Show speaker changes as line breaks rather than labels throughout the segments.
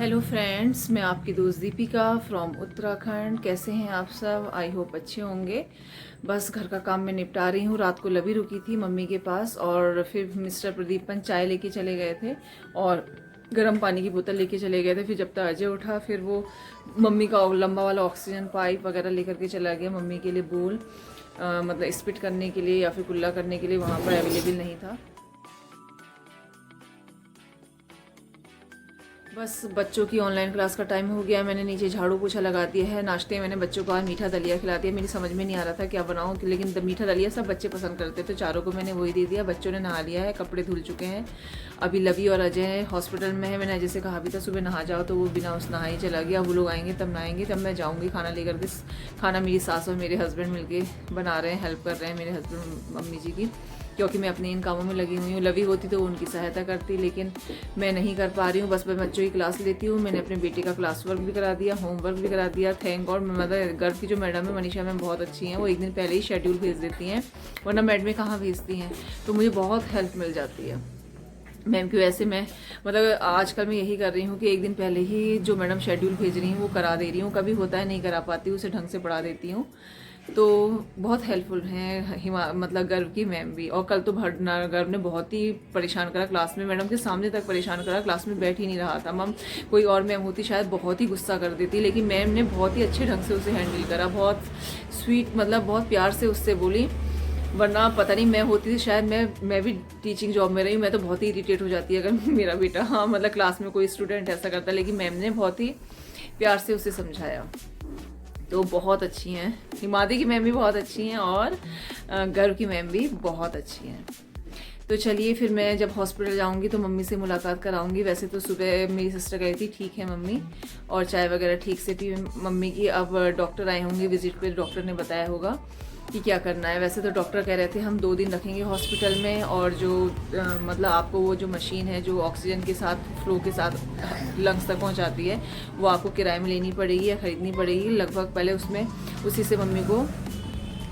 Hello friends, मैं आपकी दोस्त दीपिका फ्रॉम उत्तराखंड। कैसे हैं आप सब? आई होप अच्छे होंगे। बस घर का काम मैं निपटा रही हूँ। रात को लवी रुकी थी मम्मी के पास और फिर मिस्टर प्रदीपन चाय लेके चले गए थे और गर्म पानी की बोतल लेके चले गए थे। फिर जब तक अजय उठा फिर वो मम्मी का लंबा वाला ऑक्सीजन पाइप वगैरह लेकर के चला गया। मम्मी के लिए बोल मतलब स्पिट करने के लिए या फिर कुल्ला करने के लिए वहाँ पर अवेलेबल नहीं था। बस बच्चों की ऑनलाइन क्लास का टाइम हो गया। मैंने नीचे झाड़ू पोछा लगा दिया है। नाश्ते मैंने बच्चों को आज मीठा दलिया खिला दिया। मेरी समझ में नहीं आ रहा था क्या बनाऊं, लेकिन मीठा दलिया सब बच्चे पसंद करते तो चारों को मैंने वही दे दिया। बच्चों ने नहा लिया है, कपड़े धुल चुके हैं। अभी लवी और अजय हॉस्पिटल में है। मैंने अजय से कहा भी था सुबह नहा जाओ, तो वो बिना उस नहा ही चला गया। वो लोग आएंगे तब नहाएंगे, तब मैं जाऊँगी खाना लेकर के। खाना मेरी सास और मेरे हस्बैंड मिलके बना रहे हैं, हेल्प कर रहे हैं मेरे हस्बैंड मम्मी जी की, क्योंकि मैं अपने इन कामों में लगी हुई हूँ। लवी होती तो उनकी सहायता करती, लेकिन मैं नहीं कर पा रही हूँ। बस मैं बच्चों की क्लास लेती हूँ। मैंने अपने बेटे का क्लास वर्क भी करा दिया, होमवर्क भी करा दिया। थैंक गॉड मतलब गर्व की जो मैडम है मनीषा मैम बहुत अच्छी हैं। वो एक दिन पहले ही शेड्यूल भेज देती हैं, वरना मैडमें कहाँ भेजती हैं। तो मुझे बहुत हेल्प मिल जाती है मैम की। वैसे मैं मतलब आजकल मैं यही कर रही हूँ कि एक दिन पहले ही जो मैडम शेड्यूल भेज रही हूँ वो करा दे रही हूँ। कभी होता है नहीं करा पाती, उसे ढंग से पढ़ा देती हूँ। तो बहुत हेल्पफुल हैं मतलब गर्व की मैम भी। और कल तो गर्व ने बहुत ही परेशान करा क्लास में, मैडम के सामने तक परेशान करा। क्लास में बैठ ही नहीं रहा था। मैम कोई और मैम होती शायद बहुत ही गुस्सा कर देती, लेकिन मैम ने बहुत ही अच्छे ढंग से उसे हैंडल करा। बहुत स्वीट मतलब बहुत प्यार से उससे बोली। वरना पता नहीं मैं होती थी शायद मैं भी टीचिंग जॉब में रही हूँ, मैं तो बहुत ही इरिटेट हो जाती है अगर मेरा बेटा मतलब क्लास में कोई स्टूडेंट ऐसा करता। लेकिन मैम ने बहुत ही प्यार से उसे समझाया। तो बहुत अच्छी हैं। हिमादी की मैम भी बहुत अच्छी हैं और गर्व की मैम भी बहुत अच्छी हैं। तो चलिए फिर मैं जब हॉस्पिटल जाऊंगी तो मम्मी से मुलाकात कराऊंगी। वैसे तो सुबह मेरी सिस्टर कही थी ठीक है मम्मी, और चाय वगैरह ठीक से पी मम्मी की। अब डॉक्टर आए होंगे विजिट पे, डॉक्टर ने बताया होगा कि क्या करना है। वैसे तो डॉक्टर कह रहे थे हम 2 दिन रखेंगे हॉस्पिटल में, और जो मतलब आपको वो जो मशीन है जो ऑक्सीजन के साथ फ्लो के साथ लंग्स तक पहुंचाती है, वो आपको किराए में लेनी पड़ेगी या ख़रीदनी पड़ेगी। लगभग पहले उसमें उसी से मम्मी को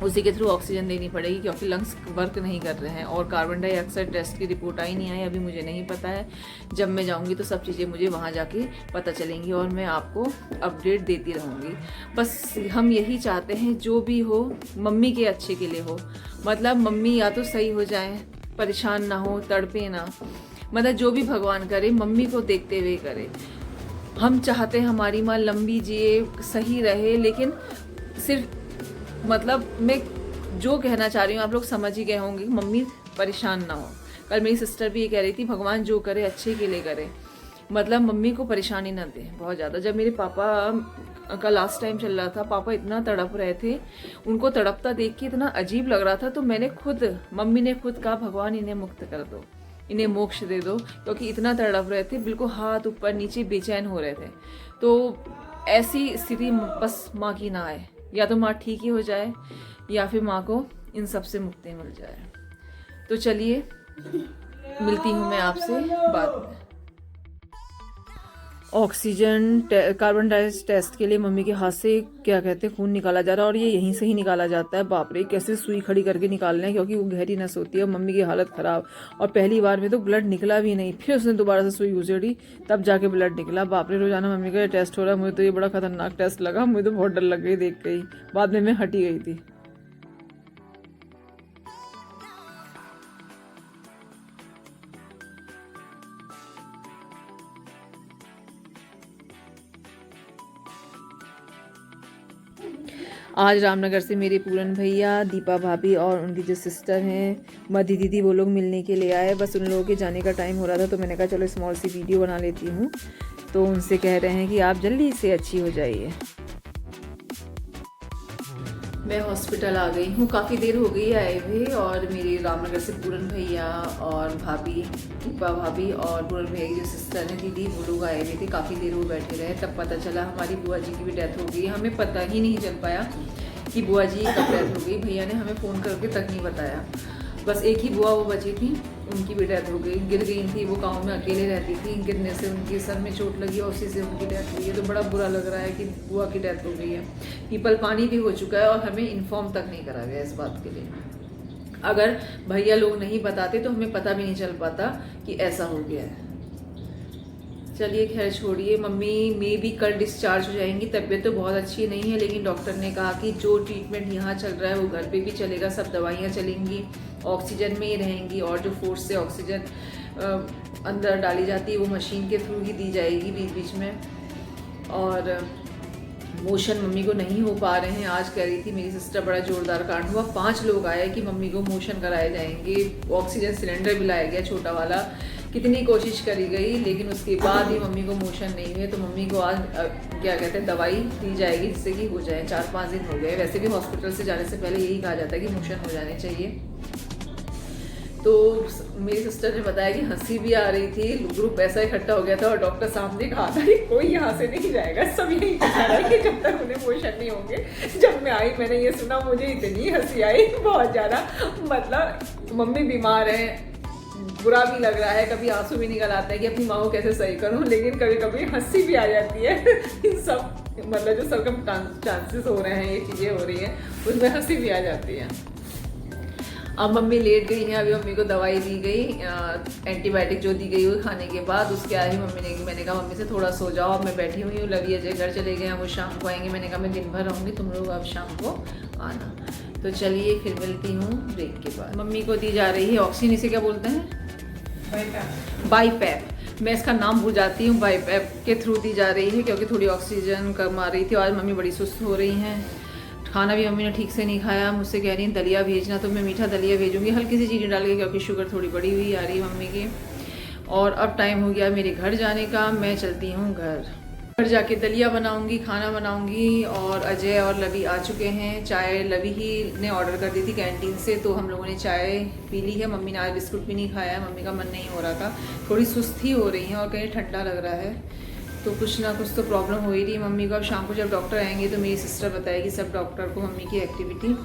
उसी के थ्रू ऑक्सीजन देनी पड़ेगी, क्योंकि लंग्स वर्क नहीं कर रहे हैं। और कार्बन डाइऑक्साइड टेस्ट की रिपोर्ट आई नहीं आई, अभी मुझे नहीं पता है। जब मैं जाऊंगी तो सब चीज़ें मुझे वहाँ जाके पता चलेंगी और मैं आपको अपडेट देती रहूँगी। बस हम यही चाहते हैं जो भी हो मम्मी के अच्छे के लिए हो। मतलब मम्मी या तो सही हो जाए, परेशान ना हो, तड़पे ना, मतलब जो भी भगवान करे मम्मी को देखते हुए करे। हम चाहते हैं हमारी माँ लंबी जिए, सही रहे, लेकिन सिर्फ मतलब मैं जो कहना चाह रही हूँ आप लोग समझ ही गए होंगे, मम्मी परेशान ना हो। कल मेरी सिस्टर भी ये कह रही थी भगवान जो करे अच्छे के लिए करे, मतलब मम्मी को परेशानी ना दे बहुत ज़्यादा। जब मेरे पापा का लास्ट टाइम चल रहा था, पापा इतना तड़प रहे थे, उनको तड़पता देख के इतना अजीब लग रहा था। तो मम्मी ने खुद कहा भगवान इन्हें मुक्त कर दो, इन्हें मोक्ष दे दो, क्योंकि इतना तड़प रहे थे, बिल्कुल हाथ ऊपर नीचे बेचैन हो रहे थे। तो ऐसी स्थिति बस माँ की ना आए, या तो माँ ठीक ही हो जाए या फिर माँ को इन सब से मुक्ति मिल जाए। तो चलिए मिलती हूँ मैं आपसे बाद में। ऑक्सीजन कार्बन डाइऑक्साइड टेस्ट के लिए मम्मी के हाथ से क्या कहते हैं खून निकाला जा रहा है, और ये यहीं से ही निकाला जाता है। बाप रे कैसे सुई खड़ी करके निकाल रहे हैं, क्योंकि वो गहरी नस होती है। मम्मी की हालत ख़राब, और पहली बार में तो ब्लड निकला भी नहीं, फिर उसने दोबारा से सुई घुसेड़ी तब जाके ब्लड निकला। बाप रे रोजाना मम्मी का टेस्ट हो रहा है। मुझे तो ये बड़ा खतरनाक टेस्ट लगा, मुझे तो बहुत डर लग गई देख के ही। बाद में मैं हटी गई थी। आज रामनगर से मेरे पूरन भैया, दीपा भाभी और उनकी जो सिस्टर हैं मधी दीदी, वो लोग मिलने के लिए आए। बस उन लोगों के जाने का टाइम हो रहा था, तो मैंने कहा चलो स्मॉल सी वीडियो बना लेती हूँ। तो उनसे कह रहे हैं कि आप जल्दी से अच्छी हो जाइए। मैं हॉस्पिटल आ गई हूँ, काफ़ी देर हो गई आए हुए। और मेरे रामनगर से पूरन भैया और भाभी, दीपा भाभी और पूरन भैया की जो सिस्टर हैं दीदी, वो लोग आए हुए थे। काफ़ी देर वो बैठे रहे, तब पता चला हमारी बुआ जी की भी डेथ हो गई। हमें पता ही नहीं चल पाया कि बुआ जी कब डेथ हो गई। भैया ने हमें फ़ोन करके तक नहीं बताया। बस एक ही बुआ वो बची थी, उनकी भी डेथ हो गई। गिर गई थी, वो गांव में अकेले रहती थी, गिरने से उनके सर में चोट लगी और उसी से उनकी डेथ हुई है। तो बड़ा बुरा लग रहा है कि बुआ की डेथ हो गई है। पीपल पानी भी हो चुका है और हमें इन्फॉर्म तक नहीं करा गया इस बात के लिए। अगर भैया लोग नहीं बताते तो हमें पता भी नहीं चल पाता कि ऐसा हो गया है। चलिए खैर छोड़िए, मम्मी में भी कल डिस्चार्ज हो जाएंगी। तबीयत तो बहुत अच्छी नहीं है, लेकिन डॉक्टर ने कहा कि जो ट्रीटमेंट यहाँ चल रहा है वो घर पे भी चलेगा, सब दवाइयाँ चलेंगी, ऑक्सीजन में ही रहेंगी, और जो फोर्स से ऑक्सीजन अंदर डाली जाती है वो मशीन के थ्रू ही दी जाएगी बीच बीच में। और मोशन मम्मी को नहीं हो पा रहे हैं। आज कह रही थी मेरी सिस्टर बड़ा जोरदार कांड हुआ, 5 लोग आए कि मम्मी को मोशन कराए जाएंगे, ऑक्सीजन सिलेंडर भी लाया गया छोटा वाला, कितनी कोशिश करी गई, लेकिन उसके बाद भी मम्मी को मोशन नहीं हुए। तो मम्मी को आज क्या कहते हैं दवाई दी जाएगी जिससे कि हो जाए। 4-5 दिन हो गए। वैसे भी हॉस्पिटल से जाने से पहले यही कहा जाता है कि मोशन हो जाने चाहिए। तो मेरी सिस्टर ने बताया कि हंसी भी आ रही थी, ग्रुप ऐसा इकट्ठा हो गया था और डॉक्टर सामने कहा था कि कोई यहाँ से नहीं जाएगा, सब यही कहा रहा है कि जब तक उन्हें मोशन नहीं होंगे। जब मैं आई मैंने ये सुना, मुझे इतनी हंसी आई बहुत ज़्यादा। मतलब मम्मी बीमार है, बुरा भी लग रहा है, कभी आंसू भी निकल आता है कि अपनी माँ को कैसे सही करूँ, लेकिन कभी कभी हंसी भी आ जाती है। इन सब मतलब जो सरकम चांसेस हो रहे हैं, ये चीज़ें हो रही हैं, उसमें हंसी भी आ जाती है। अब मम्मी लेट गई हैं, अभी मम्मी को दवाई दी गई, एंटीबायोटिक जो दी गई हुई खाने के बाद। उसके आए ही मैंने कहा मम्मी से थोड़ा सो जाओ, अब मैं बैठी हुई हूँ। लवी अजय घर चले गए हैं, वो शाम को आएंगे। मैंने कहा मैं दिन भर रहूँगी, तुम लोग अब शाम को आना। तो चलिए फिर मिलती हूँ ब्रेक के बाद। मम्मी को दी जा रही है ऑक्सीजन, इसे क्या बोलते हैं, बाईपैप। मैं इसका नाम भूल जाती हूँ। बाईपैप के थ्रू दी जा रही है क्योंकि थोड़ी ऑक्सीजन कम आ रही थी। आज मम्मी बड़ी सुस्त हो रही हैं, खाना भी मम्मी ने ठीक से नहीं खाया। मुझसे कह रही हैं दलिया भेजना, तो मैं मीठा दलिया भेजूंगी हल्की सी चीज़ें डाल के, क्योंकि शुगर थोड़ी बड़ी हुई आ रही है मम्मी की। और अब टाइम हो गया मेरे घर जाने का, मैं चलती हूँ घर जाके दलिया बनाऊंगी, खाना बनाऊंगी। और अजय और लवी आ चुके हैं। चाय लवी ही ने ऑर्डर कर दी थी कैंटीन से, तो हम लोगों ने चाय पी ली है। मम्मी ने आज बिस्कुट भी नहीं खाया है, मम्मी का मन नहीं हो रहा था, थोड़ी सुस्ती हो रही है और कहीं ठंडा लग रहा है, तो कुछ ना कुछ तो प्रॉब्लम हो ही रही है मम्मी को। अब शाम को जब डॉक्टर आएंगे तो मेरी सिस्टर बताएगी सब डॉक्टर को मम्मी की एक्टिविटी।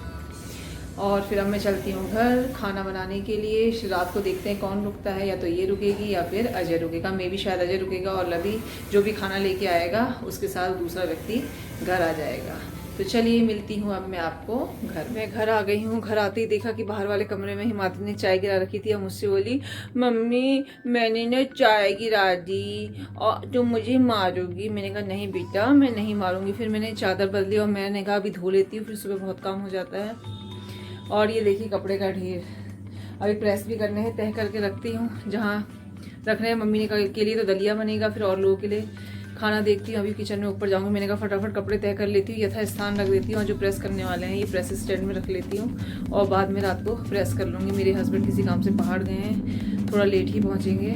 और फिर अब मैं चलती हूँ घर खाना बनाने के लिए। रात को देखते हैं कौन रुकता है, या तो ये रुकेगी या फिर अजय रुकेगा। मे भी शायद अजय रुकेगा और लवी जो भी खाना लेके आएगा उसके साथ दूसरा व्यक्ति घर आ जाएगा। तो चलिए मिलती हूँ अब मैं आपको घर। मैं घर आ गई हूँ। घर आते ही देखा कि बाहर वाले कमरे में हिमाद्री ने चाय गिरा रखी थी। अब मुझसे बोली मम्मी मैंने ना चाय गिरा दी और तुम मुझे मारोगी। मैंने कहा नहीं बेटा मैं नहीं मारूंगी। फिर मैंने चादर बदली और मैंने कहा अभी धो लेती हूँ, फिर सुबह बहुत काम हो जाता है। और ये देखिए कपड़े का ढेर, अभी प्रेस भी करने हैं, तह करके रखती हूँ जहाँ रखने हैं। मम्मी ने के लिए तो दलिया बनेगा, फिर और लोगों के लिए खाना देखती हूँ। अभी किचन में ऊपर जाऊँगी। मैंने कहा फटाफट कपड़े तय कर लेती हूँ, यथा स्थान रख देती हूँ, और जो प्रेस करने वाले हैं ये प्रेस स्टैंड में रख लेती हूँ और बाद में रात को प्रेस कर लूँगी। मेरे हस्बैंड किसी काम से बाहर गए हैं, थोड़ा लेट ही पहुँचेंगे।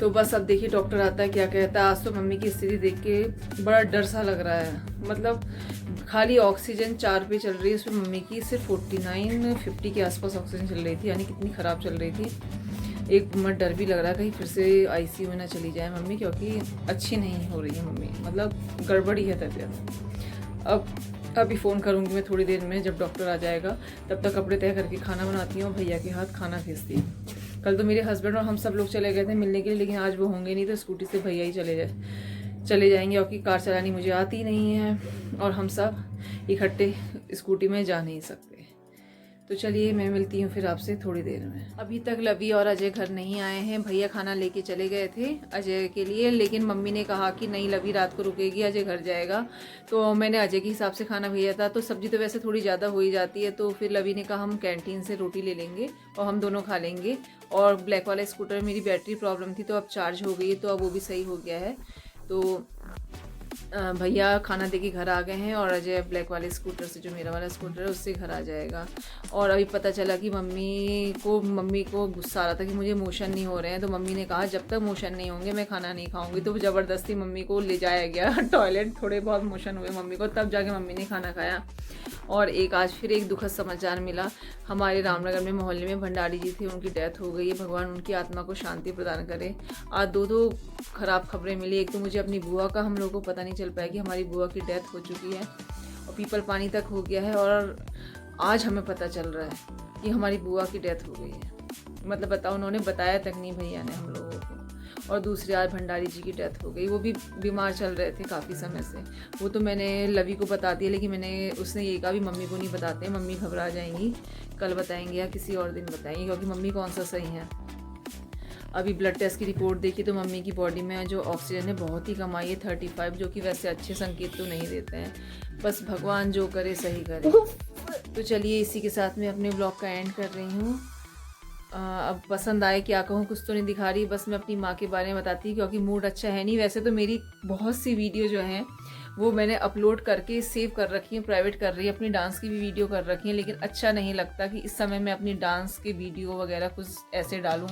तो बस अब देखिए डॉक्टर आता है क्या कहता है। आज तो मम्मी की स्थिति देख के बड़ा डर सा लग रहा है। मतलब खाली ऑक्सीजन 4 पे चल रही है, उसमें मम्मी की सिर्फ 49-50 के आसपास ऑक्सीजन चल रही थी, यानी कितनी ख़राब चल रही थी। एक मिनट डर भी लग रहा है कहीं फिर से आईसीयू में ना चली जाए मम्मी, क्योंकि अच्छी नहीं हो रही है मम्मी, मतलब गड़बड़ी है तबीयत। अभी फ़ोन करूँगी मैं थोड़ी देर में, जब डॉक्टर आ जाएगा। तब तक कपड़े तय करके खाना बनाती हूँ और भैया के हाथ खाना भेजती हूँ। कल तो मेरे हस्बैंड और हम सब लोग चले गए थे मिलने के लिए, लेकिन आज वो होंगे नहीं, तो स्कूटी से भैया ही चले जाएंगे, क्योंकि कार चलानी मुझे आती नहीं है और हम सब इकट्ठे स्कूटी में जा नहीं सकते। तो चलिए मैं मिलती हूँ फिर आपसे थोड़ी देर में। अभी तक लवी और अजय घर नहीं आए हैं। भैया खाना लेके चले गए थे अजय के लिए, लेकिन मम्मी ने कहा कि नहीं लवी रात को रुकेगी, अजय घर जाएगा। तो मैंने अजय के हिसाब से खाना भेजा था। तो सब्जी तो वैसे थोड़ी ज़्यादा हो ही जाती है, तो फिर लवी ने कहा हम कैंटीन से रोटी ले लेंगे और हम दोनों खा लेंगे। और ब्लैक वाला स्कूटर में मेरी बैटरी प्रॉब्लम थी, तो अब चार्ज हो गई है, तो अब वो भी सही हो गया है। तो भैया खाना दे के घर आ गए हैं और अजय ब्लैक वाले स्कूटर से, जो मेरा वाला स्कूटर है, उससे घर आ जाएगा। और अभी पता चला कि मम्मी को गुस्सा आ रहा था कि मुझे मोशन नहीं हो रहे हैं, तो मम्मी ने कहा जब तक मोशन नहीं होंगे मैं खाना नहीं खाऊंगी। तो ज़बरदस्ती मम्मी को ले जाया गया टॉयलेट, थोड़े बहुत मोशन हुए मम्मी को, तब जाके मम्मी ने खाना खाया। और आज फिर एक दुखद समाचार मिला। हमारे रामनगर में मोहल्ले में भंडारी जी थे, उनकी डेथ हो गई है। भगवान उनकी आत्मा को शांति प्रदान करे। आज दो ख़राब खबरें मिली। एक तो मुझे अपनी बुआ का, हम लोगों को पता नहीं चल पाया कि हमारी बुआ की डेथ हो चुकी है और पीपल पानी तक हो गया है, और आज हमें पता चल रहा है कि हमारी बुआ की डेथ हो गई है। मतलब बताओ, उन्होंने बताया तक नहीं भैया ने हम लोगों को। और दूसरी आज भंडारी जी की डेथ हो गई। वो भी बीमार चल रहे थे काफ़ी समय से। वो तो मैंने लवी को बता दिया, लेकिन उसने ये कहा भी मम्मी को नहीं बताते, मम्मी घबरा जाएंगी, कल बताएंगे या किसी और दिन बताएंगे, क्योंकि मम्मी कौन सा सही है। अभी ब्लड टेस्ट की रिपोर्ट देखी तो मम्मी की बॉडी में जो ऑक्सीजन है बहुत ही कम आई है, 35, जो कि वैसे अच्छे संकेत तो नहीं देते हैं। बस भगवान जो करे सही करे। तो चलिए इसी के साथ मैं अपने ब्लॉग का एंड कर रही हूँ। अब पसंद आए क्या कहूँ, कुछ तो नहीं दिखा रही, बस मैं अपनी माँ के बारे में बताती क्योंकि मूड अच्छा है नहीं। वैसे तो मेरी बहुत सी वीडियो जो हैं वो मैंने अपलोड करके सेव कर रखी है, प्राइवेट कर रही है, अपनी डांस की भी वीडियो कर रखी है, लेकिन अच्छा नहीं लगता कि इस समय मैं अपनी डांस के वीडियो वगैरह कुछ ऐसे डालूँ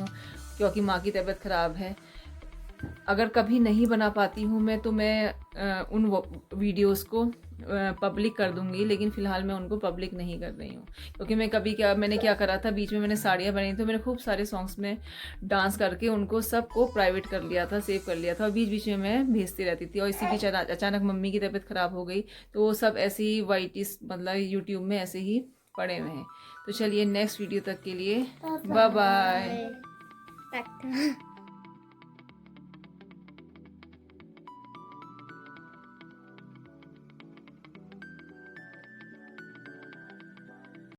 क्योंकि माँ की तबीयत ख़राब है। अगर कभी नहीं बना पाती हूँ मैं तो मैं उन वीडियोस को पब्लिक कर दूंगी, लेकिन फ़िलहाल मैं उनको पब्लिक नहीं कर रही हूँ क्योंकि मैंने क्या करा था, बीच में मैंने साड़ियाँ बनाई तो मैंने खूब सारे सॉन्ग्स में डांस करके उनको सबको प्राइवेट कर लिया था, सेव कर लिया था, और बीच बीच में मैं भेजती रहती थी। और इसी बीच अचानक मम्मी की तबीयत ख़राब हो गई तो वो सब ऐसे ही वाइटिस मतलब यूट्यूब में ऐसे ही पड़े हुए हैं। तो चलिए नेक्स्ट वीडियो तक के लिए बाय बाय।